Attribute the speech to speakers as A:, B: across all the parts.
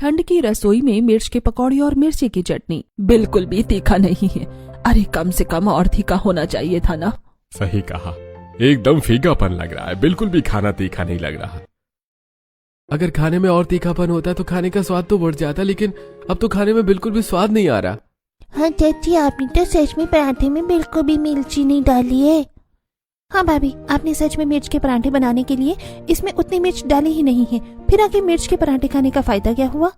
A: ठंड की रसोई में मिर्च के पकौड़े और मिर्ची की चटनी बिल्कुल भी तीखा नहीं है। अरे कम से कम और तीखा होना चाहिए था ना।
B: सही कहा, एकदम फीकापन लग रहा है, बिल्कुल भी खाना तीखा नहीं लग रहा।
C: अगर खाने में और तीखापन होता तो खाने का स्वाद तो बढ़ जाता, लेकिन अब तो खाने में बिल्कुल भी स्वाद नहीं आ रहा।
D: हाँ चाची, आपने तो सच में पराठे में बिल्कुल भी मिर्ची नहीं डाली है। हाँ भाभी, आपने सच में मिर्च के पराठे बनाने के लिए इसमें उतनी मिर्च डाली ही नहीं है, फिर आगे मिर्च के पराठे खाने का फायदा क्या हुआ?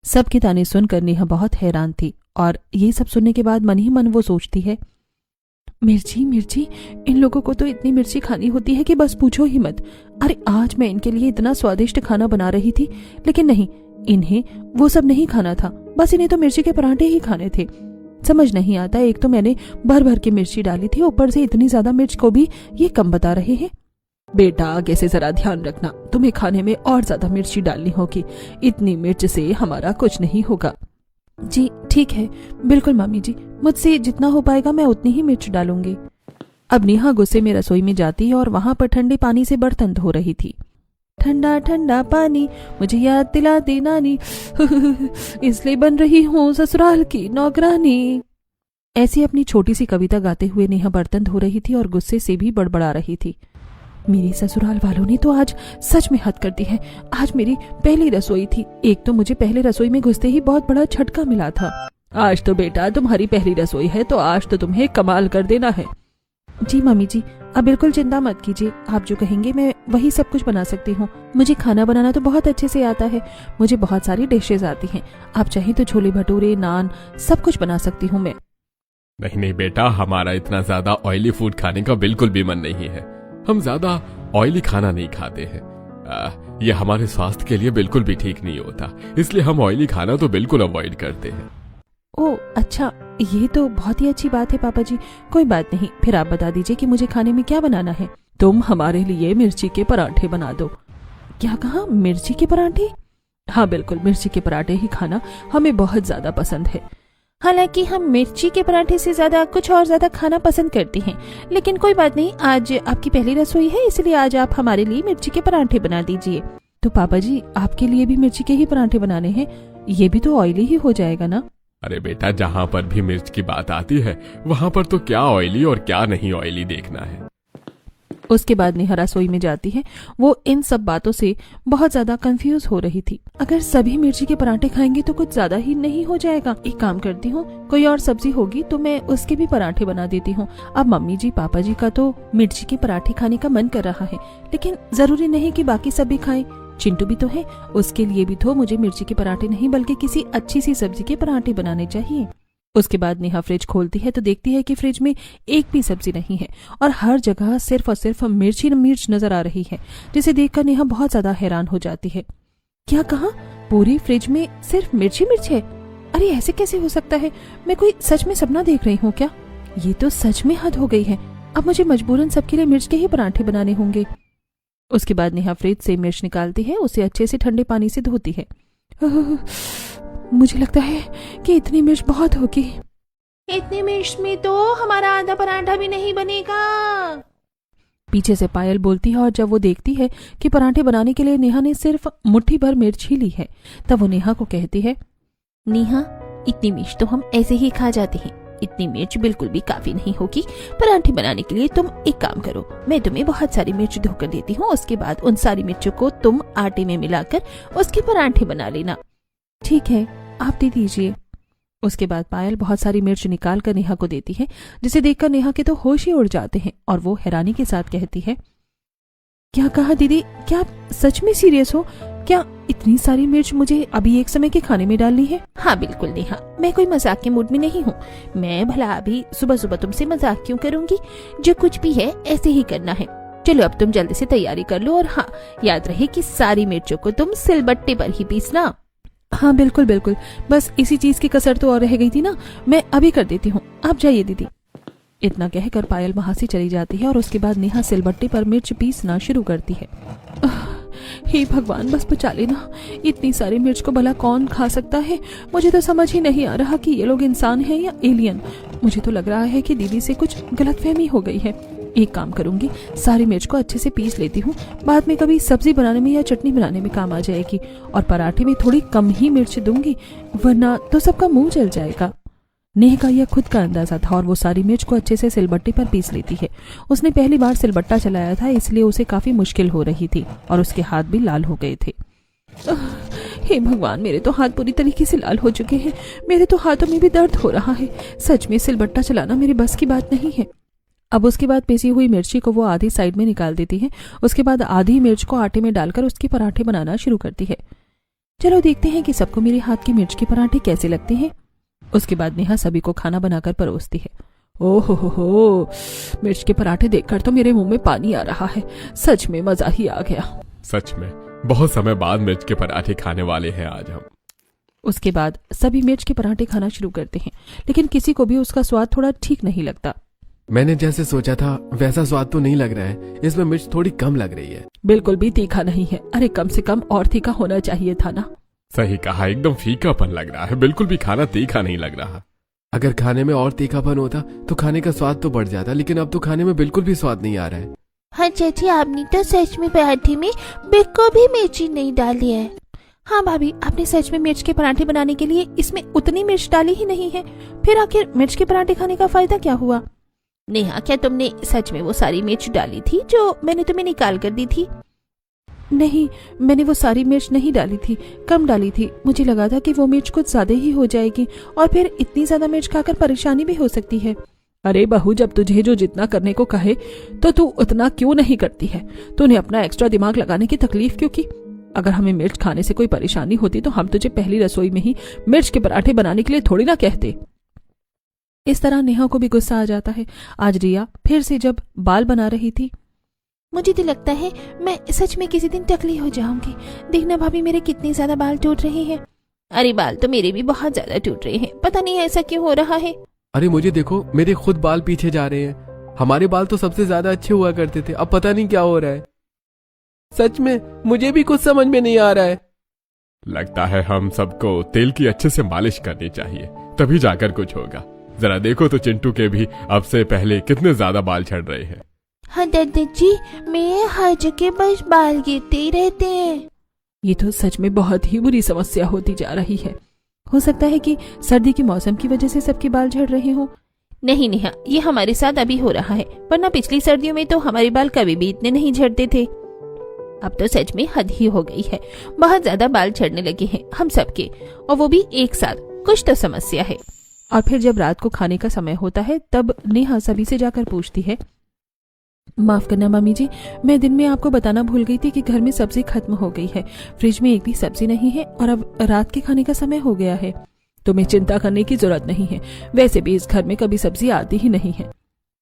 A: सबके ताने सुनकर नेहा बहुत हैरान थी और ये सब सुनने के बाद मन ही मन वो सोचती है, मिर्ची मिर्ची, इन लोगों को तो इतनी मिर्ची खानी होती है कि बस पूछो ही मत। अरे आज मैं इनके लिए इतना स्वादिष्ट खाना बना रही थी, लेकिन नहीं, इन्हें वो सब नहीं खाना था, बस इन्हें तो मिर्ची के पराठे ही खाने थे। समझ नहीं आता, एक तो मैंने भर भर के मिर्ची डाली थी, ऊपर से इतनी ज्यादा मिर्च को भी ये कम बता रहे हैं। बेटा आगे से जरा ध्यान रखना, तुम्हें खाने में और ज्यादा मिर्ची डालनी होगी, इतनी मिर्च से हमारा कुछ नहीं होगा। जी ठीक है, बिल्कुल मामी जी, मुझसे जितना हो पाएगा मैं उतनी ही मिर्च डालूंगी। अब नेहा गुस्से में रसोई में जाती है और वहां पर ठंडे पानी से बर्तन धो रही थी। ठंडा ठंडा पानी मुझे याद दिला दे नानी, इसलिए बन रही हूँ ससुराल की नौकरानी। ऐसी अपनी छोटी सी कविता गाते हुए नेहा बर्तन धो रही थी और गुस्से से भी बड़बड़ा रही थी। मेरे ससुराल वालों ने तो आज सच में हद कर दी है। आज मेरी पहली रसोई थी, एक तो मुझे पहले रसोई में घुसते ही बहुत बड़ा झटका मिला था। आज तो बेटा तुम्हारी पहली रसोई है, तो आज तो तुम्हें कमाल कर देना है। जी मम्मी जी, आप बिल्कुल चिंता मत कीजिए, आप जो कहेंगे मैं वही सब कुछ बना सकती हूँ। मुझे खाना बनाना तो बहुत अच्छे से आता है, मुझे बहुत सारी डिशेज आती हैं। आप चाहें तो छोले भटूरे, नान, सब कुछ बना सकती हूँ मैं।
B: नहीं नहीं बेटा, हमारा इतना ज्यादा ऑयली फूड खाने का बिल्कुल भी मन नहीं है। हम ज्यादा ऑयली खाना नहीं खाते हैं, ये हमारे स्वास्थ्य के लिए बिल्कुल भी ठीक नहीं होता, इसलिए हम ऑयली खाना तो बिल्कुल अवॉइड करते हैं।
A: ओह अच्छा, ये तो बहुत ही अच्छी बात है पापा जी। कोई बात नहीं, फिर आप बता दीजिए कि मुझे खाने में क्या बनाना है। तुम हमारे लिए मिर्ची के पराठे बना दो। क्या कहा, मिर्ची के पराठे? हाँ बिल्कुल, मिर्ची के पराठे ही खाना हमें बहुत ज्यादा पसंद है।
D: हालांकि हम मिर्ची के पराठे से ज्यादा कुछ और ज्यादा खाना पसंद करते हैं, लेकिन कोई बात नहीं, आज आपकी पहली रसोई है, इसलिए आज आप हमारे लिए मिर्ची के पराठे बना दीजिए।
A: तो पापा जी, आपके लिए भी मिर्ची के ही पराठे बनाने हैं? ये भी तो ऑयली ही हो जाएगा ना?
B: अरे बेटा, जहाँ पर भी मिर्च की बात आती है वहाँ पर तो क्या ऑयली और क्या नहीं ऑयली देखना है।
A: उसके बाद नेहा रसोई में जाती है। वो इन सब बातों से बहुत ज्यादा कंफ्यूज हो रही थी। अगर सभी मिर्ची के पराठे खाएंगे तो कुछ ज्यादा ही नहीं हो जाएगा? एक काम करती हूँ, कोई और सब्जी होगी तो मैं उसके भी पराठे बना देती हूँ। अब मम्मी जी पापा जी का तो मिर्ची के पराठे खाने का मन कर रहा है, लेकिन जरूरी नहीं कि बाकी सभी खाएं। चिंटू भी तो है, उसके लिए भी तो मुझे मिर्ची के पराठे नहीं बल्कि किसी अच्छी सी सब्जी के पराठे बनाने चाहिए। उसके बाद नेहा फ्रिज खोलती है तो देखती है कि फ्रिज में एक भी सब्जी नहीं है और हर जगह सिर्फ और सिर्फ मिर्च नजर आ रही है, जिसे देखकर नेहा बहुत ज्यादा हैरान हो जाती है। क्या कहा, पूरी फ्रिज में सिर्फ मिर्च है? अरे ऐसे कैसे हो सकता है? मैं कोई सच में सपना देख रही हूँ क्या? ये तो सच में हद हो गई है। अब मुझे मजबूरन सबके लिए मिर्च के ही पराठे बनाने होंगे। उसके बाद नेहा फ्रिज से मिर्च निकालती है, उसे अच्छे से ठंडे पानी से धोती है। मुझे लगता है कि इतनी मिर्च बहुत होगी।
D: इतनी मिर्च में तो हमारा आधा पराठा भी नहीं बनेगा।
A: पीछे से पायल बोलती है और जब वो देखती है कि पराठे बनाने के लिए नेहा ने सिर्फ मुट्ठी भर मिर्च ही ली है, तब वो नेहा को कहती है,
D: नेहा, इतनी मिर्च तो हम ऐसे ही खा जाते हैं, इतनी मिर्च बिल्कुल भी काफी नहीं होगी। पराठे बनाने के लिए तुम एक काम करो, मैं तुम्हें बहुत सारी मिर्च धोकर देती हूँ, उसके बाद उन सारी मिर्चों को तुम आटे में मिलाकर उसके पराठे बना लेना।
A: ठीक है, आप दे दीजिए। उसके बाद पायल बहुत सारी मिर्च निकाल कर नेहा को देती है, जिसे देखकर नेहा के तो होश ही उड़ जाते हैं और वो हैरानी के साथ कहती है, क्या कहा दीदी, क्या आप सच में सीरियस हो? क्या इतनी सारी मिर्च मुझे अभी एक समय के खाने में डालनी है?
D: हाँ बिल्कुल नेहा, मैं कोई मजाक के मूड में नहीं हूँ। मैं भला अभी सुबह सुबह तुमसे मजाक क्यों करूंगी? जो कुछ भी है ऐसे ही करना है। चलो अब तुम जल्दी से तैयारी कर लो, और हाँ याद रहे कि सारी मिर्चों को तुम सिलबट्टे पर ही पीसना।
A: हाँ बिल्कुल बिल्कुल, बस इसी चीज की कसर तो और रह गई थी ना, मैं अभी कर देती हूँ, आप जाइए दीदी। इतना कहकर पायल वहां से चली जाती है और उसके बाद नेहा सिलबट्टे पर मिर्च पीसना शुरू करती है। हे भगवान, बस बचा लेना, इतनी सारी मिर्च को भला कौन खा सकता है? मुझे तो समझ ही नहीं आ रहा कि ये लोग इंसान हैं या एलियन। मुझे तो लग रहा है कि दीदी से कुछ गलतफहमी हो गई है। एक काम करूंगी, सारी मिर्च को अच्छे से पीस लेती हूँ, बाद में कभी सब्जी बनाने में या चटनी बनाने में काम आ जाएगी। और पराठे में थोड़ी कम ही मिर्च दूंगी, वरना तो सबका मुंह जल जाएगा। नेहा का यह खुद का अंदाजा था और वो सारी मिर्च को अच्छे से सिलबट्टे पर पीस लेती है। उसने पहली बार सिलबट्टा चलाया था, इसलिए उसे काफी मुश्किल हो रही थी और उसके हाथ भी लाल हो गए थे। हे भगवान, मेरे तो हाथ पूरी तरीके से लाल हो चुके हैं। मेरे तो हाथों में भी दर्द हो रहा है। सच में सिलबट्टा चलाना मेरे बस की बात नहीं है। अब उसके बाद पिसी हुई मिर्ची को वो आधी साइड में निकाल देती है। उसके बाद आधी मिर्च को आटे में डालकर उसके पराठे बनाना शुरू करती है। चलो देखते हैं कि सबको मेरे हाथ के मिर्च के पराठे कैसे लगते हैं। उसके बाद नेहा सभी को खाना बनाकर परोसती है। ओहो हो, मिर्च के पराठे देखकर तो मेरे मुंह में पानी आ रहा है। सच में मजा ही आ गया।
B: सच में बहुत समय बाद मिर्च के पराठे खाने वाले हैं आज हम।
A: उसके बाद सभी मिर्च के पराठे खाना शुरू करते हैं, लेकिन किसी को भी उसका स्वाद थोड़ा ठीक नहीं लगता।
C: मैंने जैसे सोचा था वैसा स्वाद तो नहीं लग रहा है। इसमें मिर्च थोड़ी कम लग रही है।
A: बिल्कुल भी तीखा नहीं है। अरे कम से कम और तीखा होना चाहिए था ना।
B: सही कहा, एकदम फीकापन लग रहा है। बिल्कुल भी खाना तीखा नहीं लग रहा।
C: अगर खाने में और तीखापन होता तो खाने का स्वाद तो बढ़ जाता, लेकिन अब तो खाने में बिल्कुल भी स्वाद नहीं आ रहा है।
D: हाँ चाची, आपने तो सच में पराठे में बिल्कुल भी मिर्ची नहीं डाली है। हाँ भाभी, आपने सच में मिर्च के पराठे बनाने के लिए इसमें उतनी मिर्च डाली ही नहीं है। फिर आखिर मिर्च के पराठे खाने का फायदा क्या हुआ? नेहा, क्या तुमने सच में वो सारी मिर्च डाली थी जो मैंने तुम्हें निकाल कर दी थी?
A: नहीं, मैंने वो सारी मिर्च नहीं डाली थी, कम डाली थी। मुझे लगा था कि वो मिर्च कुछ ज्यादा ही हो जाएगी और फिर इतनी ज्यादा मिर्च खाकर परेशानी भी हो सकती है। अरे बहू, जब तुझे जो जितना करने को कहे तो तू उतना क्यों नहीं करती है? तूने अपना एक्स्ट्रा दिमाग लगाने की तकलीफ क्यों की? अगर हमें मिर्च खाने से कोई परेशानी होती तो हम तुझे पहली रसोई में ही मिर्च के पराठे बनाने के लिए थोड़ी ना कहते। इस तरह नेहा को भी गुस्सा आ जाता है। आज रिया फिर से जब बाल बना रही थी।
D: मुझे तो लगता है मैं सच में किसी दिन टकली हो जाऊंगी। देखना भाभी, मेरे कितने ज्यादा बाल टूट रहे हैं। अरे बाल तो मेरे भी बहुत ज्यादा टूट रहे हैं, पता नहीं ऐसा क्यों हो रहा है।
C: अरे मुझे देखो, मेरे खुद बाल पीछे जा रहे हैं। हमारे बाल तो सबसे ज्यादा अच्छे हुआ करते थे, अब पता नहीं क्या हो रहा है। सच में मुझे भी कुछ समझ में नहीं आ रहा है।
B: लगता है हम सबको तेल की अच्छे से मालिश करनी चाहिए, तभी जाकर कुछ होगा। जरा देखो तो चिंटू के भी अब से पहले कितने ज्यादा बाल झड़ रहे हैं।
D: हाँ दादाजी, मेरे हर जगह बस बाल गिरते ही रहते हैं।
A: ये तो सच में बहुत ही बुरी समस्या होती जा रही है। हो सकता है कि सर्दी के मौसम की वजह से सबके बाल झड़ रहे हों।
D: नहीं नेहा, ये हमारे साथ अभी हो रहा है, वरना पिछली सर्दियों में तो हमारे बाल कभी भी इतने नहीं झड़ते थे। अब तो सच में हद ही हो गई है। बहुत ज्यादा बाल झड़ने लगे हैं हम सबके, और वो भी एक साथ। कुछ तो समस्या है।
A: और फिर जब रात को खाने का समय होता है तब नेहा सभी से जाकर पूछती है, माफ करना मम्मी जी, मैं दिन में आपको बताना भूल गई थी कि घर में सब्जी खत्म हो गई है। फ्रिज में एक भी सब्जी नहीं है और अब रात के खाने का समय हो गया है। तुम्हें चिंता करने की जरूरत नहीं है, वैसे भी इस घर में कभी सब्जी आती ही नहीं है।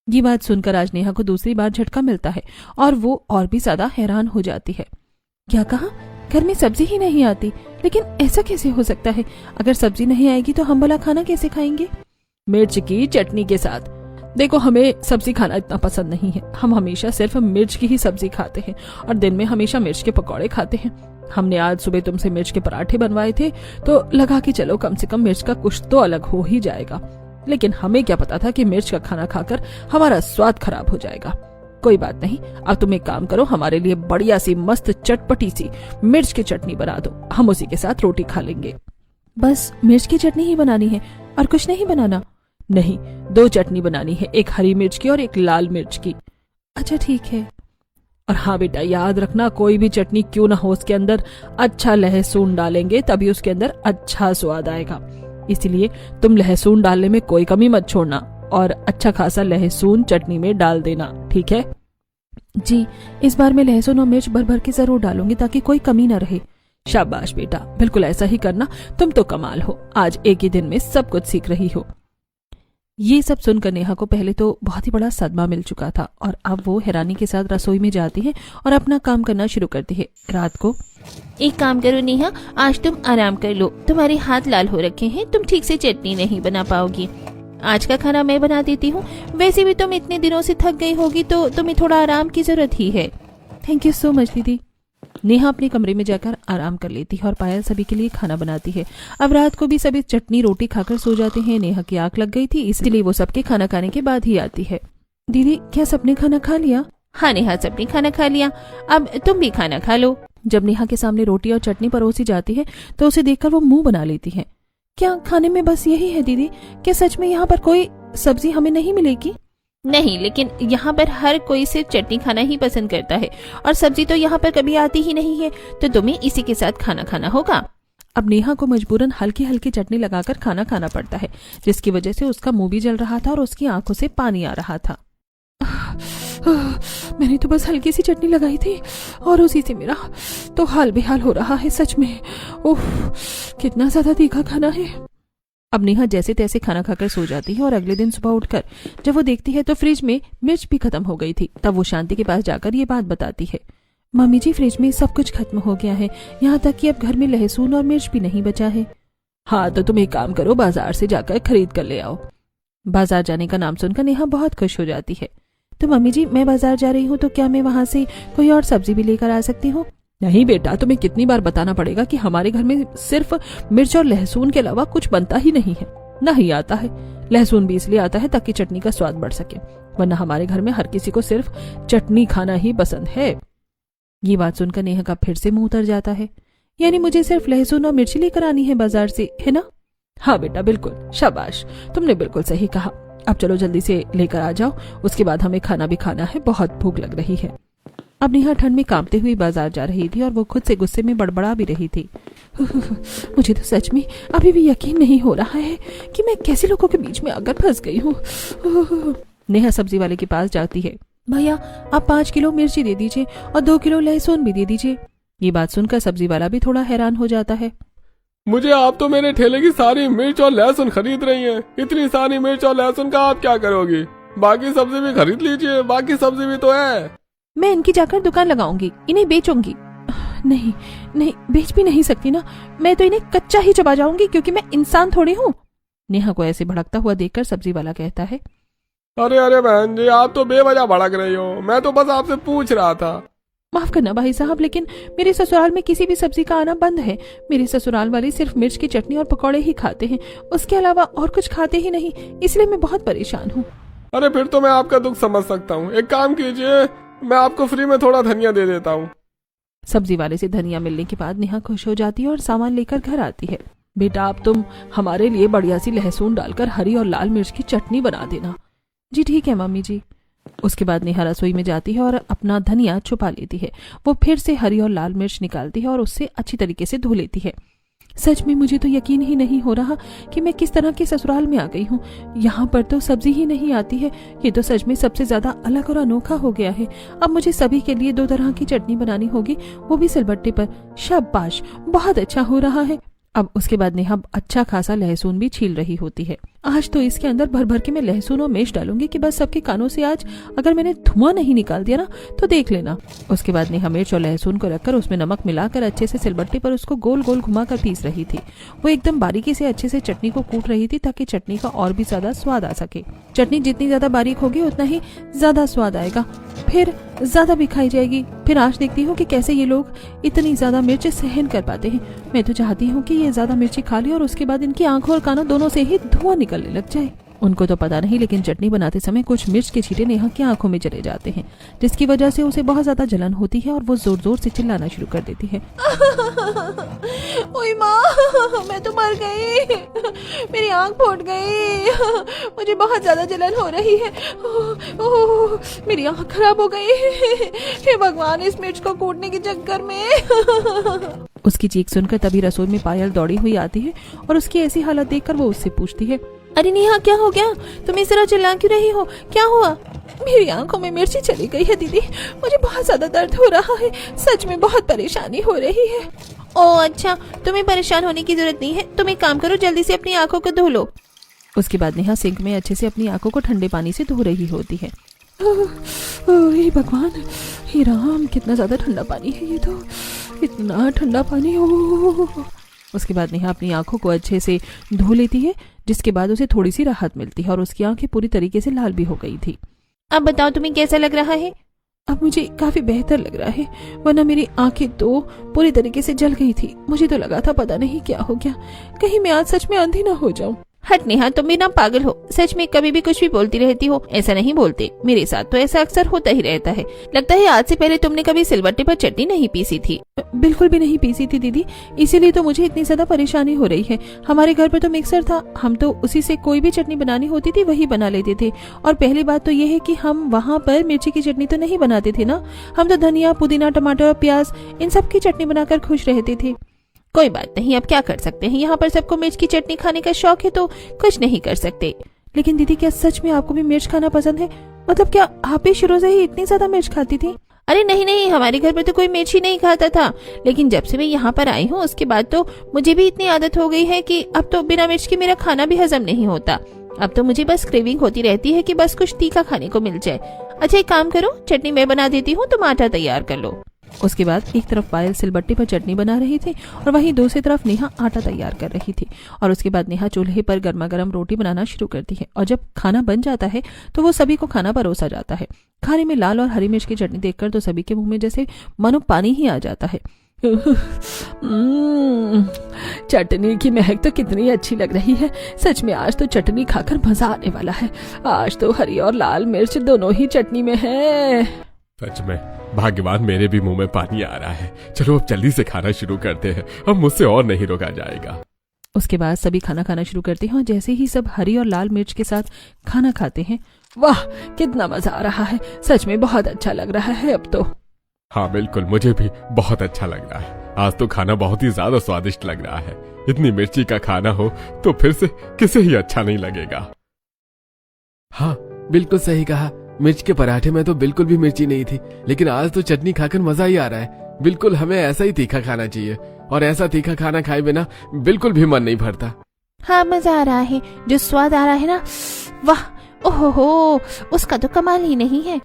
A: ये बात सुनकर आज नेहा को दूसरी बार झटका मिलता है और वो और भी ज्यादा हैरान हो जाती है। क्या कहा? घर में सब्जी ही नहीं आती? लेकिन ऐसा कैसे हो सकता है? अगर सब्जी नहीं आएगी तो हम भला खाना कैसे खाएंगे? मिर्च की चटनी के साथ। देखो, हमें सब्जी खाना इतना पसंद नहीं है। हम हमेशा सिर्फ मिर्च की ही सब्जी खाते हैं और दिन में हमेशा मिर्च के पकौड़े खाते हैं। हमने आज सुबह तुमसे मिर्च के पराठे बनवाए थे तो लगा कि चलो कम से कम मिर्च का कुछ तो अलग हो ही जाएगा, लेकिन हमें क्या पता था कि मिर्च का खाना खाकर हमारा स्वाद खराब हो जाएगा। कोई बात नहीं, अब तुम एक काम करो, हमारे लिए बढ़िया सी मस्त चटपटी सी मिर्च की चटनी बना दो, हम उसी के साथ रोटी खा लेंगे। बस मिर्च की चटनी ही बनानी है और कुछ नहीं बनाना? नहीं, 2 चटनी बनानी है, एक हरी मिर्च की और एक लाल मिर्च की। अच्छा ठीक है। और हाँ बेटा, याद रखना, कोई भी चटनी क्यों ना हो, उसके अंदर अच्छा लहसुन डालेंगे तभी उसके अंदर अच्छा स्वाद आएगा। इसलिए तुम लहसुन डालने में कोई कमी मत छोड़ना और अच्छा खासा लहसुन चटनी में डाल देना, ठीक है? जी, इस बार मैं लहसुन और मिर्च भर भर के जरूर डालूंगी ताकि कोई कमी ना रहे। शाबाश बेटा, बिल्कुल ऐसा ही करना। तुम तो कमाल हो, आज एक ही दिन में सब कुछ सीख रही हो। ये सब सुनकर नेहा को पहले तो बहुत ही बड़ा सदमा मिल चुका था और अब वो हैरानी के साथ रसोई में जाती है और अपना काम करना शुरू करती है। रात को,
D: एक काम करो नेहा, आज तुम आराम कर लो, तुम्हारे हाथ लाल हो रखे हैं, तुम ठीक से चटनी नहीं बना पाओगी। आज का खाना मैं बना देती हूँ, वैसे भी तुम इतने दिनों से थक गई होगी तो तुम्हें थोड़ा आराम की जरूरत ही है।
A: थैंक यू सो मच दीदी। नेहा अपने कमरे में जाकर आराम कर लेती है और पायल सभी के लिए खाना बनाती है। अब रात को भी सभी चटनी रोटी खाकर सो जाते हैं। नेहा की आंख लग गई थी, इसलिए वो सबके खाना खाने के बाद ही आती है। दीदी क्या सबने खाना खा लिया?
D: हाँ नेहा, सबने खाना खा लिया, अब तुम भी खाना खा लो।
A: जब नेहा के सामने रोटी और चटनी परोसी जाती है तो उसे देखकर वो मुंह बना लेती है। क्या खाने में बस यही है दीदी? क्या सच में यहाँ पर कोई सब्जी हमें नहीं मिलेगी?
D: नहीं, लेकिन यहाँ पर हर कोई सिर्फ चटनी खाना ही पसंद करता है और सब्जी तो यहाँ पर कभी आती ही नहीं है, तो तुम्हें इसी के साथ खाना खाना होगा।
A: अब नेहा को मजबूरन हल्की हल्की चटनी लगाकर खाना खाना पड़ता है, जिसकी वजह से उसका मुंह भी जल रहा था और उसकी आंखों से पानी आ रहा था। मैंने तो बस हल्की सी चटनी लगाई थी और उसी से मेरा तो हाल बेहाल हो रहा है सच में। ओह, कितना ज्यादा तीखा खाना है। अब नेहा जैसे तैसे खाना खाकर सो जाती है और अगले दिन सुबह उठकर जब वो देखती है तो फ्रिज में मिर्च भी खत्म हो गई थी। तब वो शांति के पास जाकर ये बात बताती है। मम्मी जी, फ्रिज में सब कुछ खत्म हो गया है, यहाँ तक कि अब घर में लहसुन और मिर्च भी नहीं बचा है। हाँ तो तुम एक काम करो, बाजार से जाकर खरीद कर ले आओ। बाजार जाने का नाम सुनकर नेहा बहुत खुश हो जाती है। तो मम्मी जी, मैं बाजार जा रही हूँ तो क्या मैं वहाँ से कोई और सब्जी भी लेकर आ सकती हूँ? नहीं बेटा, तुम्हें कितनी बार बताना पड़ेगा कि हमारे घर में सिर्फ मिर्च और लहसुन के अलावा कुछ बनता ही नहीं है। नहीं आता है, लहसुन भी इसलिए आता है ताकि चटनी का स्वाद बढ़ सके, वरना हमारे घर में हर किसी को सिर्फ चटनी खाना ही पसंद है। ये बात सुनकर नेहा का फिर से मुंह उतर जाता है। यानी मुझे सिर्फ लहसुन और मिर्ची लेकर आनी है बाजार से, है ना? हाँ बेटा बिल्कुल, शाबाश, तुमने बिल्कुल सही कहा। अब चलो जल्दी से लेकर आ जाओ, उसके बाद हमें खाना भी खाना है, बहुत भूख लग रही है। अब नेहा ठंड में कांपते हुए बाजार जा रही थी और वो खुद से गुस्से में बड़बड़ा भी रही थी। मुझे तो सच में अभी भी यकीन नहीं हो रहा है कि मैं कैसे लोगों के बीच में आकर फंस गई हूँ। नेहा सब्जी वाले के पास जाती है। भैया आप 5 किलो मिर्ची दे दीजिए और 2 किलो लहसुन भी दे दीजिए। ये बात सुनकर सब्जी वाला भी थोड़ा हैरान हो जाता है।
C: मुझे आप तो मेरे ठेले की सारी मिर्च और लहसुन खरीद रही हैं। इतनी सारी मिर्च और लहसुन का आप क्या करोगी? बाकी सब्जी भी खरीद लीजिए, बाकी सब्जी भी तो है।
A: मैं इनकी जाकर दुकान लगाऊंगी, इन्हें बेचूंगी। नहीं नहीं, बेच भी नहीं सकती ना, मैं तो इन्हें कच्चा ही चबा जाऊंगी क्योंकि मैं इंसान थोड़ी हूँ। नेहा को ऐसे भड़कता हुआ देखकर सब्जी वाला कहता है।
C: अरे अरे बहन जी, आप तो बेवजह भड़क रही हो, मैं तो बस आपसे पूछ रहा था।
A: माफ करना भाई साहब, लेकिन मेरे ससुराल में किसी भी सब्जी का आना बंद है। मेरे ससुराल वाले सिर्फ मिर्च की चटनी और पकौड़े ही खाते हैं, उसके अलावा और कुछ खाते ही नहीं, इसलिए मैं बहुत परेशान हूँ।
C: अरे फिर तो मैं आपका दुख समझ सकता हूँ। एक काम कीजिए, मैं आपको फ्री में थोड़ा धनिया दे देता हूँ।
A: सब्जी वाले से धनिया मिलने के बाद नेहा खुश हो जाती है और सामान लेकर घर आती है। बेटा अब तुम हमारे लिए बढ़िया सी लहसुन डालकर हरी और लाल मिर्च की चटनी बना देना। जी ठीक है मम्मी जी। उसके बाद नेहा रसोई में जाती है और अपना धनिया छुपा लेती है। वो फिर से हरी और लाल मिर्च निकालती है और उससे अच्छी तरीके से धो लेती है। सच में मुझे तो यकीन ही नहीं हो रहा कि मैं किस तरह के ससुराल में आ गई हूँ। यहाँ पर तो सब्जी ही नहीं आती है। ये तो सच में सबसे ज्यादा अलग और अनोखा हो गया है। अब मुझे सभी के लिए 2 तरह की चटनी बनानी होगी, वो भी सिलबट्टे पर। शाबाश, बहुत अच्छा हो रहा है। अब उसके बाद नेहा अच्छा खासा लहसुन भी छील रही होती है। आज तो इसके अंदर भर भर के मैं लहसुन और मिर्च डालूंगी कि बस सबके कानों से आज अगर मैंने धुआं नहीं निकाल दिया ना तो देख लेना। उसके बाद नेहा मिर्च और लहसुन को रखकर उसमें नमक मिलाकर अच्छे से सिलबट्टे पर उसको गोल गोल घुमाकर पीस रही थी। वो एकदम बारीकी से अच्छे से चटनी को कूट रही थी ताकि चटनी का और भी ज्यादा स्वाद आ सके। चटनी जितनी ज्यादा बारीक होगी उतना ही ज्यादा स्वाद आएगा, फिर ज्यादा भी खाई जाएगी। फिर आज देखती हूँ कि कैसे ये लोग इतनी ज्यादा मिर्च सहन कर पाते हैं। मैं तो चाहती हूँ कि ये ज्यादा मिर्ची खा ले और उसके बाद इनकी आंखों और कानों दोनों से ही धुआं निकलने लग जाए। उनको तो पता नहीं, लेकिन चटनी बनाते समय कुछ मिर्च के छींटे नेहा की आंखों में चले जाते हैं, जिसकी वजह से उसे बहुत ज्यादा जलन होती है और वो जोर जोर से चिल्लाना शुरू कर देती है। ओए माँ, मैं तो मर गई, मेरी आंख फूट गई, मुझे बहुत ज्यादा जलन हो रही है, ओह मेरी आंख खराब हो गई, हे भगवान, इस मिर्च को कूटने के चक्कर में। उसकी चीख सुनकर तभी रसोई में पायल दौड़ी हुई आती है और उसकी ऐसी हालत देखकर वो उससे पूछती है।
D: अरे नेहा, क्या हो गया? तुम इस तरह चिल्ला क्यों रही हो? क्या हुआ?
A: मेरी आंखों में मिर्ची चली गई है दीदी, मुझे बहुत ज्यादा दर्द हो रहा है, सच में बहुत परेशानी हो रही है।
D: ओह अच्छा, तुम्हें परेशान होने की जरूरत नहीं है, तुम एक काम करो, जल्दी से अपनी आंखों को धो लो।
A: उसके बाद नेहा सिंक में अच्छे से अपनी आंखों को ठंडे पानी से धो रही होती है। हे भगवान, हे राम, कितना ज्यादा ठंडा पानी है ये तो, इतना ठंडा पानी। उसके बाद नेहा अपनी आंखों को अच्छे से धो लेती है, जिसके बाद उसे थोड़ी सी राहत मिलती है और उसकी आंखें पूरी तरीके से लाल भी हो गई थी।
D: अब बताओ तुम्हें कैसा लग रहा है?
A: अब मुझे काफी बेहतर लग रहा है, वरना मेरी आंखें तो पूरी तरीके से जल गई थी। मुझे तो लगा था पता नहीं क्या हो गया, कहीं मैं आज सच में अंधी ना हो जाऊं।
D: हट नेहा, तुम भी ना पागल हो। सच में कभी भी कुछ भी बोलती रहती हो। ऐसा नहीं बोलते, मेरे साथ तो ऐसा अक्सर होता ही रहता है। लगता है आज से पहले तुमने कभी सिलबट्टे पर चटनी नहीं पीसी थी।
A: बिल्कुल भी नहीं पीसी थी दीदी, इसीलिए तो मुझे इतनी ज्यादा परेशानी हो रही है। हमारे घर पर तो मिक्सर था, हम तो उसी से कोई भी चटनी बनानी होती थी वही बना लेते थे। और पहली बात तो ये है कि हम वहाँ पर मिर्ची की चटनी तो नहीं बनाते थे ना, हम तो धनिया, पुदीना, टमाटर, प्याज इन सब की चटनी बनाकर खुश रहते थे।
D: कोई बात नहीं, अब क्या कर सकते हैं, यहाँ पर सबको मिर्च की चटनी खाने का शौक है तो कुछ नहीं कर सकते।
A: लेकिन दीदी, क्या सच में आपको भी मिर्च खाना पसंद है? मतलब क्या आप भी शुरू से ही इतनी ज्यादा मिर्च खाती थी?
D: अरे नहीं नहीं, हमारे घर पे तो कोई मिर्च ही नहीं खाता था, लेकिन जब से मैं यहाँ पर आई हूँ उसके बाद तो मुझे भी इतनी आदत हो गई है कि अब तो बिना मिर्च के मेरा खाना भी हजम नहीं होता। अब तो मुझे बस क्रेविंग होती रहती है कि बस कुछ तीखा खाने को मिल जाए। अच्छा एक काम करो, चटनी मैं बना देती हूँ, तुम आटा तैयार कर लो।
A: उसके बाद एक तरफ पायल सिलबट्टे पर चटनी बना रही थी और वहीं दूसरी तरफ नेहा आटा तैयार कर रही थी। और उसके बाद नेहा चूल्हे पर गर्मा गर्म रोटी बनाना शुरू करती है और जब खाना बन जाता है तो वो सभी को खाना परोसा जाता है। खाने में लाल और हरी मिर्च की चटनी देखकर तो सभी के मुंह में जैसे मानो पानी ही आ जाता है। चटनी की महक तो कितनी अच्छी लग रही है। सच में आज तो चटनी खाकर मजा आने वाला है। आज तो हरी और लाल मिर्च दोनों ही चटनी में है।
B: सच में भाग्यवान, मेरे भी मुंह में पानी आ रहा है। चलो अब जल्दी से खाना शुरू करते हैं, अब मुझसे और नहीं रोका जाएगा।
A: उसके बाद सभी खाना खाना शुरू करते हैं और जैसे ही सब हरी और लाल मिर्च के साथ खाना खाते हैं, वाह कितना मजा आ रहा है। सच में बहुत अच्छा लग रहा है अब तो।
B: हाँ बिल्कुल, मुझे भी बहुत अच्छा लग रहा है। आज तो खाना बहुत ही ज्यादा स्वादिष्ट लग रहा है। इतनी मिर्ची का खाना हो तो फिर से किसे ही अच्छा नहीं लगेगा।
C: हाँ बिल्कुल सही कहा, मिर्च के पराठे में तो बिल्कुल भी मिर्ची नहीं थी, लेकिन आज तो चटनी खाकर मजा ही आ रहा है। बिल्कुल हमें ऐसा ही तीखा खाना चाहिए और ऐसा तीखा खाना खाए बिना बिल्कुल भी मन नहीं भरता।
D: हाँ मजा आ रहा है, जो स्वाद आ रहा है ना, वाह ओहो, उसका तो कमाल ही नहीं है।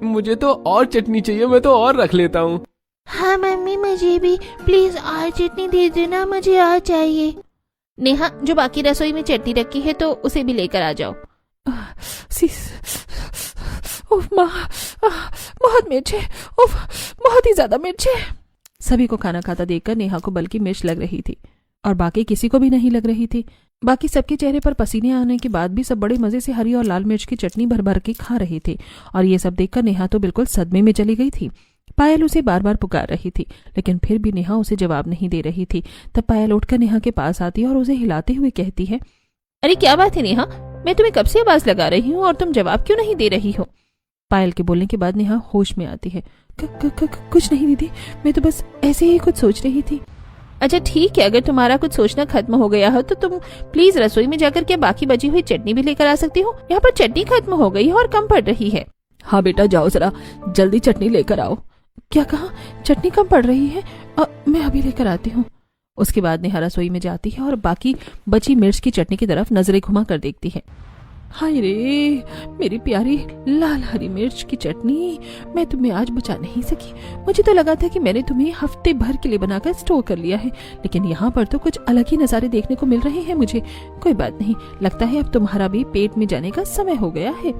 C: मुझे तो और चटनी चाहिए, मैं तो और रख लेता हूँ।
D: हाँ मम्मी मुझे भी, प्लीज और चटनी दे देना, मुझे और चाहिए। नेहा, जो बाकी रसोई में चटनी रखी है तो उसे भी लेकर आ जाओ।
A: उफ माँ, बहुत मिर्च है, उफ बहुत ही ज्यादा मिर्च है। सभी को खाना खाता देखकर नेहा को बल्कि मिर्च लग रही थी और बाकी किसी को भी नहीं लग रही थी। बाकी सबके चेहरे पर पसीने आने के बाद भी सब बड़े मजे से हरी और लाल मिर्च की चटनी भर भर के खा रहे थे और ये सब देखकर नेहा तो बिल्कुल सदमे में चली गई थी। पायल उसे बार बार पुकार रही थी लेकिन फिर भी नेहा उसे जवाब नहीं दे रही थी। तब पायल उठकर नेहा के पास आती है और उसे हिलाते हुए कहती है,
D: अरे क्या बात है नेहा, मैं तुम्हें कब से आवाज लगा रही हूँ और तुम जवाब क्यों नहीं दे रही हो?
A: पायल के बोलने के बाद नेहा होश में आती है। कुछ नहीं दीदी, मैं तो बस ऐसे ही कुछ सोच रही थी।
D: अच्छा ठीक है, अगर तुम्हारा कुछ सोचना खत्म हो गया हो तो तुम प्लीज रसोई में जाकर क्या बाकी बची हुई चटनी भी लेकर आ सकती हो। यहाँ पर चटनी खत्म हो गई है और कम पड़ रही है।
A: हाँ बेटा जाओ जरा जल्दी चटनी लेकर आओ। क्या कहा? चटनी कम पड़ रही है? मैं अभी लेकर आती हूँ। उसके बाद नेहा रसोई में जाती है और बाकी बची मिर्च की चटनी की तरफ नजरें घुमा कर देखती है। हाय रे मेरी प्यारी लाल हरी मिर्च की चटनी, मैं तुम्हें आज बचा नहीं सकी। मुझे तो लगा था कि मैंने तुम्हें हफ्ते भर के लिए बनाकर स्टोर कर लिया है, लेकिन यहाँ पर तो कुछ अलग ही नजारे देखने को मिल रहे हैं मुझे। कोई बात नहीं, लगता है अब तुम्हारा भी पेट में जाने का समय हो गया है।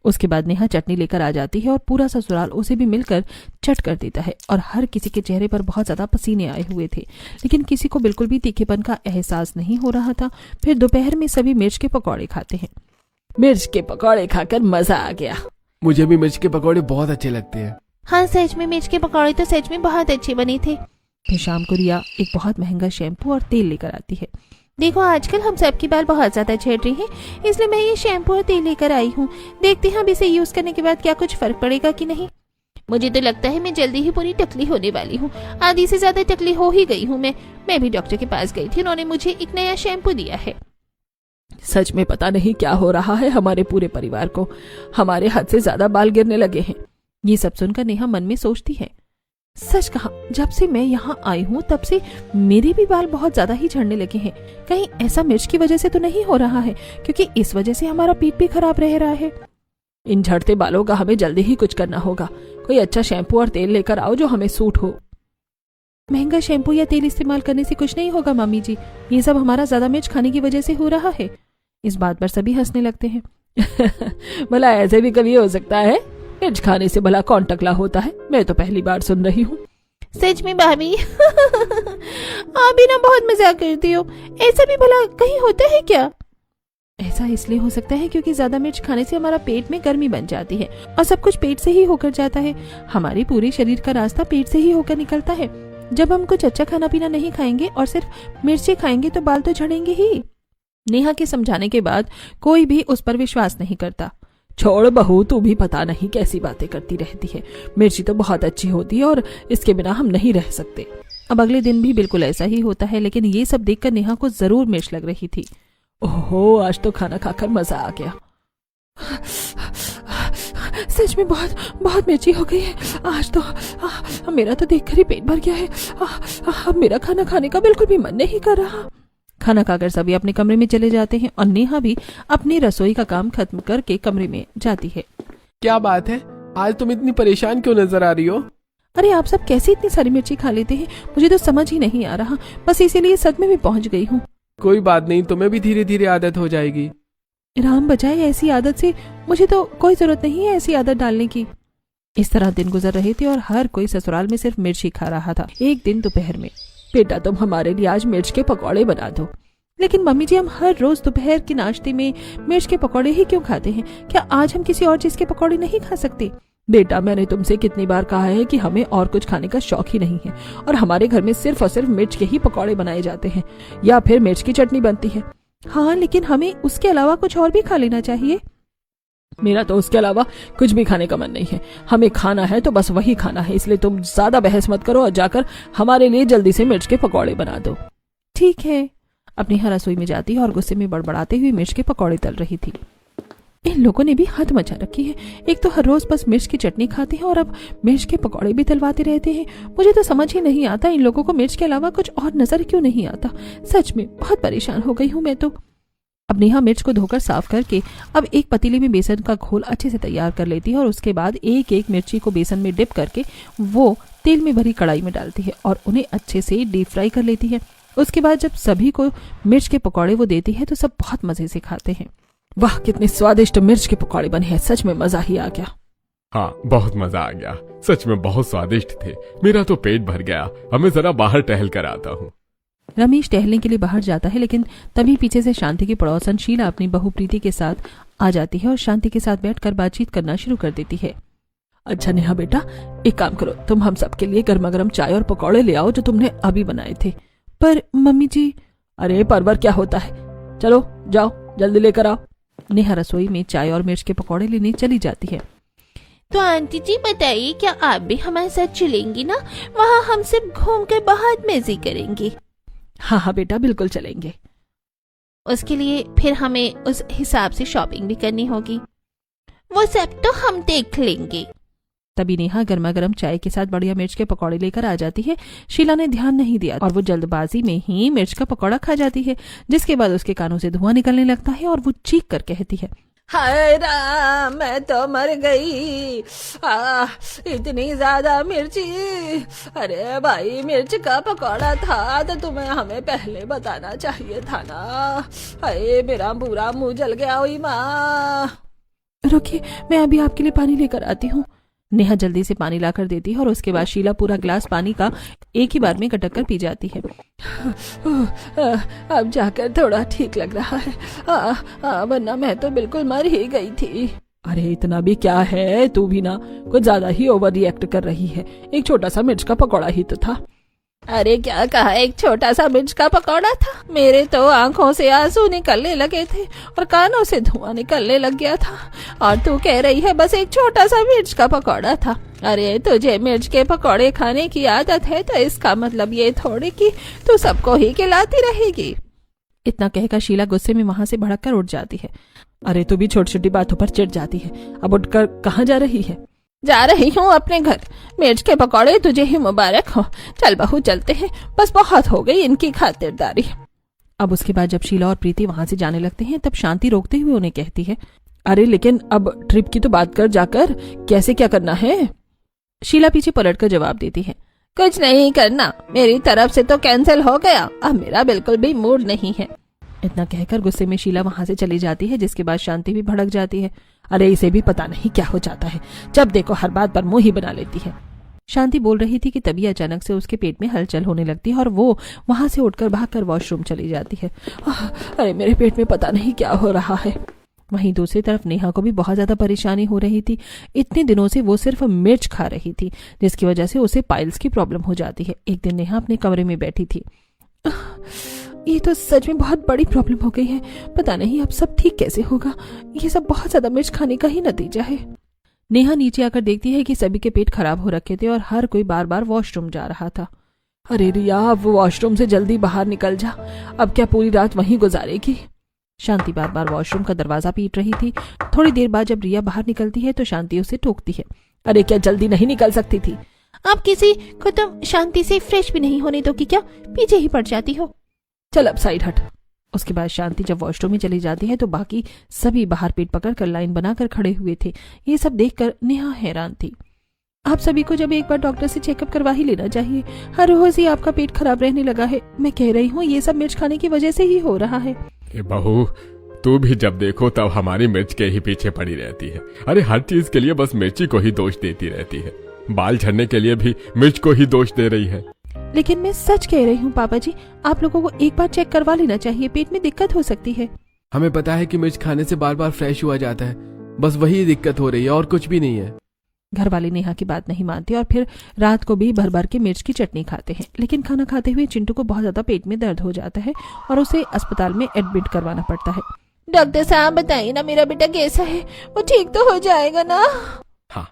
A: उसके बाद नेहा चटनी लेकर आ जाती है और पूरा ससुराल उसे भी मिलकर चट कर देता है और हर किसी के चेहरे पर बहुत ज्यादा पसीने आए हुए थे, लेकिन किसी को बिल्कुल भी तीखेपन का एहसास नहीं हो रहा था। फिर दोपहर में सभी मिर्च के पकौड़े खाते हैं। मिर्च के पकौड़े खाकर मजा आ गया।
C: मुझे भी मिर्च के पकौड़े बहुत अच्छे लगते हैं।
D: हाँ सच में मिर्च के पकौड़े तो सच में बहुत अच्छे बने थे।
A: फिर शाम को रिया एक बहुत महंगा शैम्पू और तेल लेकर आती है।
D: देखो आजकल हम सबके बाल बहुत ज्यादा झड़ रहे हैं, इसलिए मैं ये शैम्पू और तेल लेकर आई हूँ। देखते हैं अब इसे यूज करने के बाद क्या कुछ फर्क पड़ेगा कि नहीं। मुझे तो लगता है मैं जल्दी ही पूरी टकली होने वाली हूँ, आधी से ज्यादा टकली हो ही गई हूँ मैं भी डॉक्टर के पास गई थी, उन्होंने मुझे एक नया शैम्पू दिया है।
A: सच में पता नहीं क्या हो रहा है हमारे पूरे परिवार को, हमारे हद से ज्यादा बाल गिरने लगे हैं। ये सब सुनकर नेहा मन में सोचती है, सच कहा जब से मैं यहाँ आई हूँ तब से मेरे भी बाल बहुत ज्यादा ही झड़ने लगे हैं। कहीं ऐसा मिर्च की वजह से तो नहीं हो रहा है, क्योंकि इस वजह से हमारा पेट भी खराब रह रहा है। इन झड़ते बालों का हमें जल्दी ही कुछ करना होगा। कोई अच्छा शैम्पू और तेल लेकर आओ जो हमें सूट हो। महंगा शैम्पू या तेल इस्तेमाल करने से कुछ नहीं होगा मामी जी, ये सब हमारा ज्यादा मिर्च खाने की वजह से हो रहा है। इस बात पर सभी हंसने लगते हैं। भला ऐसे भी कभी हो सकता है? मिर्च खाने से भला कौन टकला होता है? मैं तो पहली बार सुन रही हूँ।
D: सच में भाभी आप भी ना बहुत मजाक करती हो। ऐसा भी भला कहीं होता है क्या?
A: ऐसा इसलिए हो सकता है क्योंकि ज्यादा मिर्च खाने से हमारा पेट में गर्मी बन जाती है और सब कुछ पेट से ही होकर जाता है। हमारे पूरे शरीर का रास्ता पेट से ही होकर निकलता है। जब हम कुछ अच्छा खाना पीना नहीं खाएंगे और सिर्फ मिर्ची खाएंगे तो बाल तो झड़ेंगे ही। नेहा के समझाने के बाद कोई भी उस पर विश्वास नहीं करता। छोड़ बहू, तू भी पता नहीं कैसी बातें करती रहती है। मिर्ची तो बहुत अच्छी होती है और इसके बिना हम नहीं रह सकते। अब अगले दिन भी बिल्कुल ऐसा ही होता है, लेकिन ये सब देखकर नेहा को जरूर मिर्च लग रही थी। ओहो, आज तो खाना खाकर मजा आ गया। सच में बहुत बहुत मिर्ची हो गई है आज तो। मेरा तो देखकर ही पेट भर गया है। अब मेरा खाना खाने का बिल्कुल भी मन नहीं कर रहा। खाना खाकर सभी अपने कमरे में चले जाते हैं और नेहा भी अपनी रसोई का काम खत्म करके कमरे में जाती है।
C: क्या बात है, आज तुम इतनी परेशान क्यों नजर आ रही हो?
A: अरे आप सब कैसे इतनी सारी मिर्ची खा लेते हैं, मुझे तो समझ ही नहीं आ रहा। बस इसीलिए सदमे में पहुंच गई हूँ।
C: कोई बात नहीं, तुम्हें भी धीरे धीरे आदत हो जाएगी।
A: राम बचाए ऐसी आदत से, मुझे तो कोई जरूरत नहीं है ऐसी आदत डालने की। इस तरह दिन गुजर रहे थे और हर कोई ससुराल में सिर्फ मिर्ची खा रहा था। एक दिन दोपहर में, बेटा तुम हमारे लिए आज मिर्च के पकौड़े बना दो। लेकिन मम्मी जी, हम हर रोज दोपहर के नाश्ते में मिर्च के पकौड़े ही क्यों खाते हैं? क्या आज हम किसी और चीज के पकौड़े नहीं खा सकते? बेटा मैंने तुमसे कितनी बार कहा है कि हमें और कुछ खाने का शौक ही नहीं है और हमारे घर में सिर्फ और सिर्फ मिर्च के ही पकौड़े बनाए जाते हैं या फिर मिर्च की चटनी बनती है। हाँ, लेकिन हमें उसके अलावा कुछ और भी खा लेना चाहिए। मेरा तो उसके अलावा कुछ भी खाने का मन नहीं है। हमें खाना है तो बस वही खाना है, इसलिए तुम ज्यादा बहस मत करो और जाकर हमारे लिए जल्दी से मिर्च के पकौड़े बना दो। ठीक है। अपनी हर रसोई में जाती है और गुस्से में बड़बड़ाते हुए मिर्च के पकौड़े तल रही थी। इन लोगों ने भी हद मचा रखी है। एक तो हर रोज बस मिर्च की चटनी खाते हैं और अब मिर्च के पकौड़े भी तलवाते रहते हैं। मुझे तो समझ ही नहीं आता इन लोगों को मिर्च के अलावा कुछ और नजर क्यों नहीं आता। सच में बहुत परेशान हो गई हूँ मैं तो। अब नेहा मिर्च को धोकर साफ करके अब एक पतीले में बेसन का घोल अच्छे से तैयार कर लेती है और उसके बाद एक एक मिर्ची को बेसन में डिप करके वो तेल में भरी कढ़ाई में डालती है और उन्हें अच्छे से डीप फ्राई कर लेती है। उसके बाद जब सभी को मिर्च के पकौड़े वो देती है तो सब बहुत मजे से खाते हैं। वाह, कितने स्वादिष्ट मिर्च के पकौड़े बने हैं, सच में मजा ही आ गया।
B: हाँ, बहुत मजा आ गया। सच में बहुत स्वादिष्ट थे। मेरा तो पेट भर गया। हमें जरा बाहर टहल कर आता हूँ।
A: रमेश टहलने के लिए बाहर जाता है, लेकिन तभी पीछे से शांति की पड़ोसन शीला अपनी बहू प्रीति के साथ आ जाती है और शांति के साथ बैठकर बातचीत करना शुरू कर देती है। अच्छा नेहा बेटा, एक काम करो, तुम हम सबके लिए गर्मा गर्म चाय और पकौड़े ले आओ जो तुमने अभी बनाए थे। पर मम्मी जी। अरे परवर क्या होता है, चलो जाओ जल्दी लेकर आओ। नेहा रसोई में चाय और मिर्च के पकौड़े लेने चली जाती है।
D: तो आंटी जी बताइए, क्या आप भी हमारे साथ चलेंगी ना? वहाँ हम सब घूम कर बहुत मजे करेंगे।
A: हाँ हाँ बेटा, बिल्कुल चलेंगे।
D: उसके लिए फिर हमें उस हिसाब से शॉपिंग भी करनी होगी। वो सब तो हम देख लेंगे।
A: तभी नेहा गर्मा गर्म चाय के साथ बढ़िया मिर्च के पकौड़े लेकर आ जाती है। शीला ने ध्यान नहीं दिया और वो जल्दबाजी में ही मिर्च का पकौड़ा खा जाती है, जिसके बाद उसके कानों से धुआं निकलने लगता है और वो चीख कर कहती है, हाय राम, मैं तो मर गई। इतनी ज्यादा मिर्ची। अरे भाई, मिर्च का पकौड़ा था तो तुम्हें हमें पहले बताना चाहिए था ना। हाय, मेरा पूरा मुंह जल गया। ओई माँ, रुकिए, मैं अभी आपके लिए पानी लेकर आती हूँ। नेहा जल्दी से पानी लाकर देती है और उसके बाद शीला पूरा ग्लास पानी का एक ही बार में गटक कर पी जाती है। अब जाकर थोड़ा ठीक लग रहा है, वरना मैं तो बिल्कुल मर ही गई थी। अरे इतना भी क्या है, तू भी ना कुछ ज्यादा ही ओवर रिएक्ट कर रही है। एक छोटा सा मिर्च का पकौड़ा ही तो था। अरे क्या कहा, एक छोटा सा मिर्च का पकौड़ा था? मेरे तो आंखों से आंसू निकलने लगे थे और कानों से धुआं निकलने लग गया था, और तू कह रही है बस एक छोटा सा मिर्च का पकौड़ा था। अरे तुझे मिर्च के पकौड़े खाने की आदत है तो इसका मतलब ये थोड़ी कि तू सबको ही खिलाती रहेगी। इतना कहकर शीला गुस्से में वहां से भड़क कर उठ जाती है। अरे तू भी छोटी छोटी बातों पर चिढ़ जाती है। अब उठकर कहाँ जा रही है? जा रही हूँ अपने घर। मिर्च के पकौड़े तुझे ही मुबारक हो। चल बहू चलते हैं, बस बहुत हो गई इनकी खातिरदारी। अब उसके बाद जब शीला और प्रीति वहां से जाने लगते हैं तब शांति रोकते हुए उन्हें कहती है, अरे लेकिन अब ट्रिप की तो बात कर, जाकर कैसे क्या करना है? शीला पीछे पलटकर जवाब देती है, कुछ नहीं करना, मेरी तरफ से तो कैंसिल हो गया। अब मेरा बिल्कुल भी मूड नहीं है। इतना कहकर गुस्से में शीला वहां से चली जाती है, जिसके बाद शांति भी भड़क जाती है। अरे इसे भी पता नहीं क्या हो जाता है, जब देखो हर बात पर मुंह ही बना लेती है। शांति बोल रही थी कि तभी अचानक से उसके पेट में हलचल होने लगती है और वो वहां से उठकर भागकर वॉशरूम चली जाती है। अरे मेरे पेट में पता नहीं क्या हो रहा है। वहीं दूसरी तरफ नेहा को भी बहुत ज्यादा परेशानी हो रही थी। इतने दिनों से वो सिर्फ मिर्च खा रही थी, जिसकी वजह से उसे पाइल्स की प्रॉब्लम हो जाती है। एक दिन नेहा अपने कमरे में बैठी थी। ये तो सच में बहुत बड़ी प्रॉब्लम हो गई है, पता नहीं अब सब ठीक कैसे होगा। ये सब बहुत ज्यादा मिर्च खाने का ही नतीजा है। नेहा नीचे आकर देखती है कि सभी के पेट खराब हो रखे थे और हर कोई बार बार वॉशरूम जा रहा था। अरे रिया, अब वॉशरूम से जल्दी बाहर निकल जा, अब क्या पूरी रात वहीं गुजारेगी। शांति बार बार वॉशरूम का दरवाजा पीट रही थी। थोड़ी देर बाद जब रिया बाहर निकलती है तो शांति उसे टोकती है। अरे क्या जल्दी नहीं निकल सकती थी?
D: आप किसी को तुम शांति से फ्रेश भी नहीं होने दो कि क्या पीछे ही पड़ जाती हो।
A: चल अब साइड हट। उसके बाद शांति जब वॉशरूम में चली जाती है तो बाकी सभी बाहर पेट पकड़कर लाइन बनाकर खड़े हुए थे। ये सब देखकर नेहा हैरान थी। आप सभी को जब एक बार डॉक्टर से चेकअप करवा ही लेना चाहिए। हर रोज ही आपका पेट खराब रहने लगा है। मैं कह रही हूँ ये सब मिर्च खाने की वजह से ही हो रहा है।
B: बहू, तू भी जब देखो तब हमारी मिर्च के ही पीछे पड़ी रहती है। अरे हर चीज के लिए बस मिर्ची को ही दोष देती रहती है। बाल झड़ने के लिए भी मिर्च को ही दोष दे रही है।
A: लेकिन मैं सच कह रही हूँ पापा जी, आप लोगों को एक बार चेक करवा लेना चाहिए, पेट में दिक्कत हो सकती है।
C: हमें पता है कि मिर्च खाने से बार बार फ्रेश हुआ जाता है, बस वही दिक्कत हो रही है और कुछ भी नहीं है।
A: घर वाले नेहा की बात नहीं मानते और फिर रात को भी भर भर के मिर्च की चटनी खाते हैं। लेकिन खाना खाते हुए चिंटू को बहुत ज्यादा पेट में दर्द हो जाता है और उसे अस्पताल में एडमिट करवाना पड़ता है।
D: डॉक्टर साहब बताइए ना, मेरा बेटा कैसा है? वो ठीक तो हो जाएगा ना?
B: हाँ,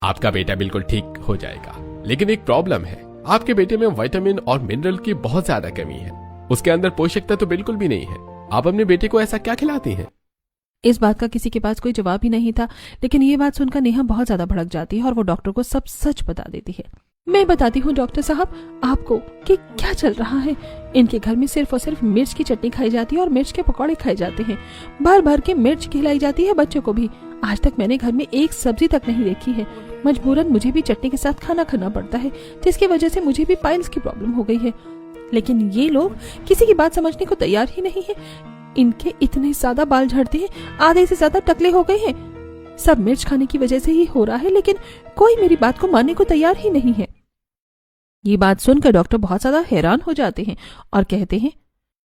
B: आपका बेटा बिल्कुल ठीक हो जाएगा, लेकिन एक प्रॉब्लम है। आपके बेटे में विटामिन और मिनरल की बहुत ज्यादा कमी है। उसके अंदर पोषक तत्व तो बिल्कुल भी नहीं है। आप अपने बेटे को ऐसा क्या खिलाती हैं?
A: इस बात का किसी के पास कोई जवाब ही नहीं था, लेकिन ये बात सुनकर नेहा बहुत ज्यादा भड़क जाती है और वो डॉक्टर को सब सच बता देती है। मैं बताती हूँ डॉक्टर साहब आपको कि क्या चल रहा है। इनके घर में सिर्फ और सिर्फ मिर्च की चटनी खाई जाती है और मिर्च के पकौड़े खाए जाते हैं। भर भर के मिर्च खिलाई जाती है बच्चों को भी। आज तक मैंने घर में एक सब्जी तक नहीं देखी है। मजबूरन मुझे भी चटनी के साथ खाना खाना पड़ता है, जिसकी वजह से मुझे भी पाइल्स की प्रॉब्लम हो गई है। लेकिन ये लोग किसी की बात समझने को तैयार ही नहीं है। इनके इतने ज्यादा बाल झड़ते हैं, आधे से ज्यादा टकले हो गए हैं। सब मिर्च खाने की वजह से ही हो रहा है, लेकिन कोई मेरी बात को मानने को तैयार ही नहीं है। ये बात सुनकर डॉक्टर बहुत ज्यादा हैरान हो जाते हैं और कहते हैं,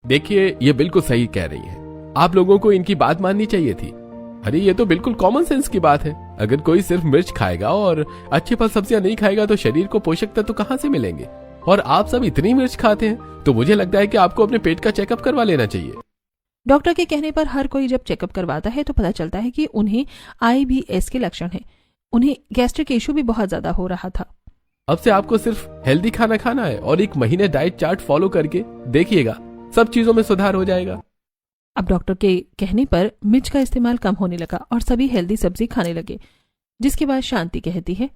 B: देखिए ये बिल्कुल सही कह रही है। आप लोगों को इनकी बात माननी चाहिए थी। अरे ये तो बिल्कुल कॉमन सेंस की बात है। अगर कोई सिर्फ मिर्च खाएगा और अच्छे फल सब्जियां नहीं खाएगा तो शरीर को पोषक तत्व कहां से मिलेंगे? और आप सब इतनी मिर्च खाते हैं तो मुझे लगता है कि आपको अपने पेट का चेकअप करवा लेना चाहिए।
A: डॉक्टर के कहने पर हर कोई जब चेकअप करवाता है तो पता चलता है कि उन्हें IBS के लक्षण हैं। उन्हें गैस्ट्रिक इशू भी बहुत ज्यादा हो रहा था।
C: अब से आपको सिर्फ हेल्दी खाना खाना है और 1 महीने डाइट चार्ट फॉलो करके देखिएगा, सब चीजों में सुधार हो जाएगा।
A: अब डॉक्टर के कहने पर मिर्च का इस्तेमाल कम होने लगा और सभी हेल्दी सब्जी खाने लगे। जिसके बाद शांति कहती है,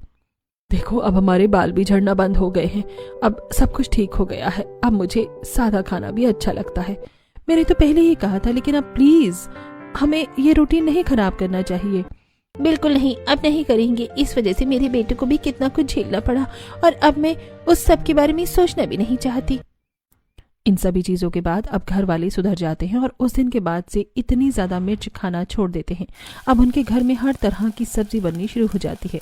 A: देखो अब हमारे बाल भी झड़ना बंद हो गए हैं। अब सब कुछ ठीक हो गया है। अब मुझे सादा खाना भी अच्छा लगता है। मैंने तो पहले ही कहा था, लेकिन अब प्लीज हमें ये रूटीन नहीं खराब करना चाहिए।
D: बिल्कुल नहीं, अब नहीं करेंगे। इस वजह से मेरे बेटे को भी कितना कुछ झेलना पड़ा और अब मैं उस सब के बारे में सोचना भी नहीं चाहती।
A: इन सभी चीजों के बाद अब घर वाले सुधर जाते हैं और उस दिन के बाद से इतनी ज्यादा मिर्च खाना छोड़ देते हैं। अब उनके घर में हर तरह की सब्जी बननी शुरू हो जाती है।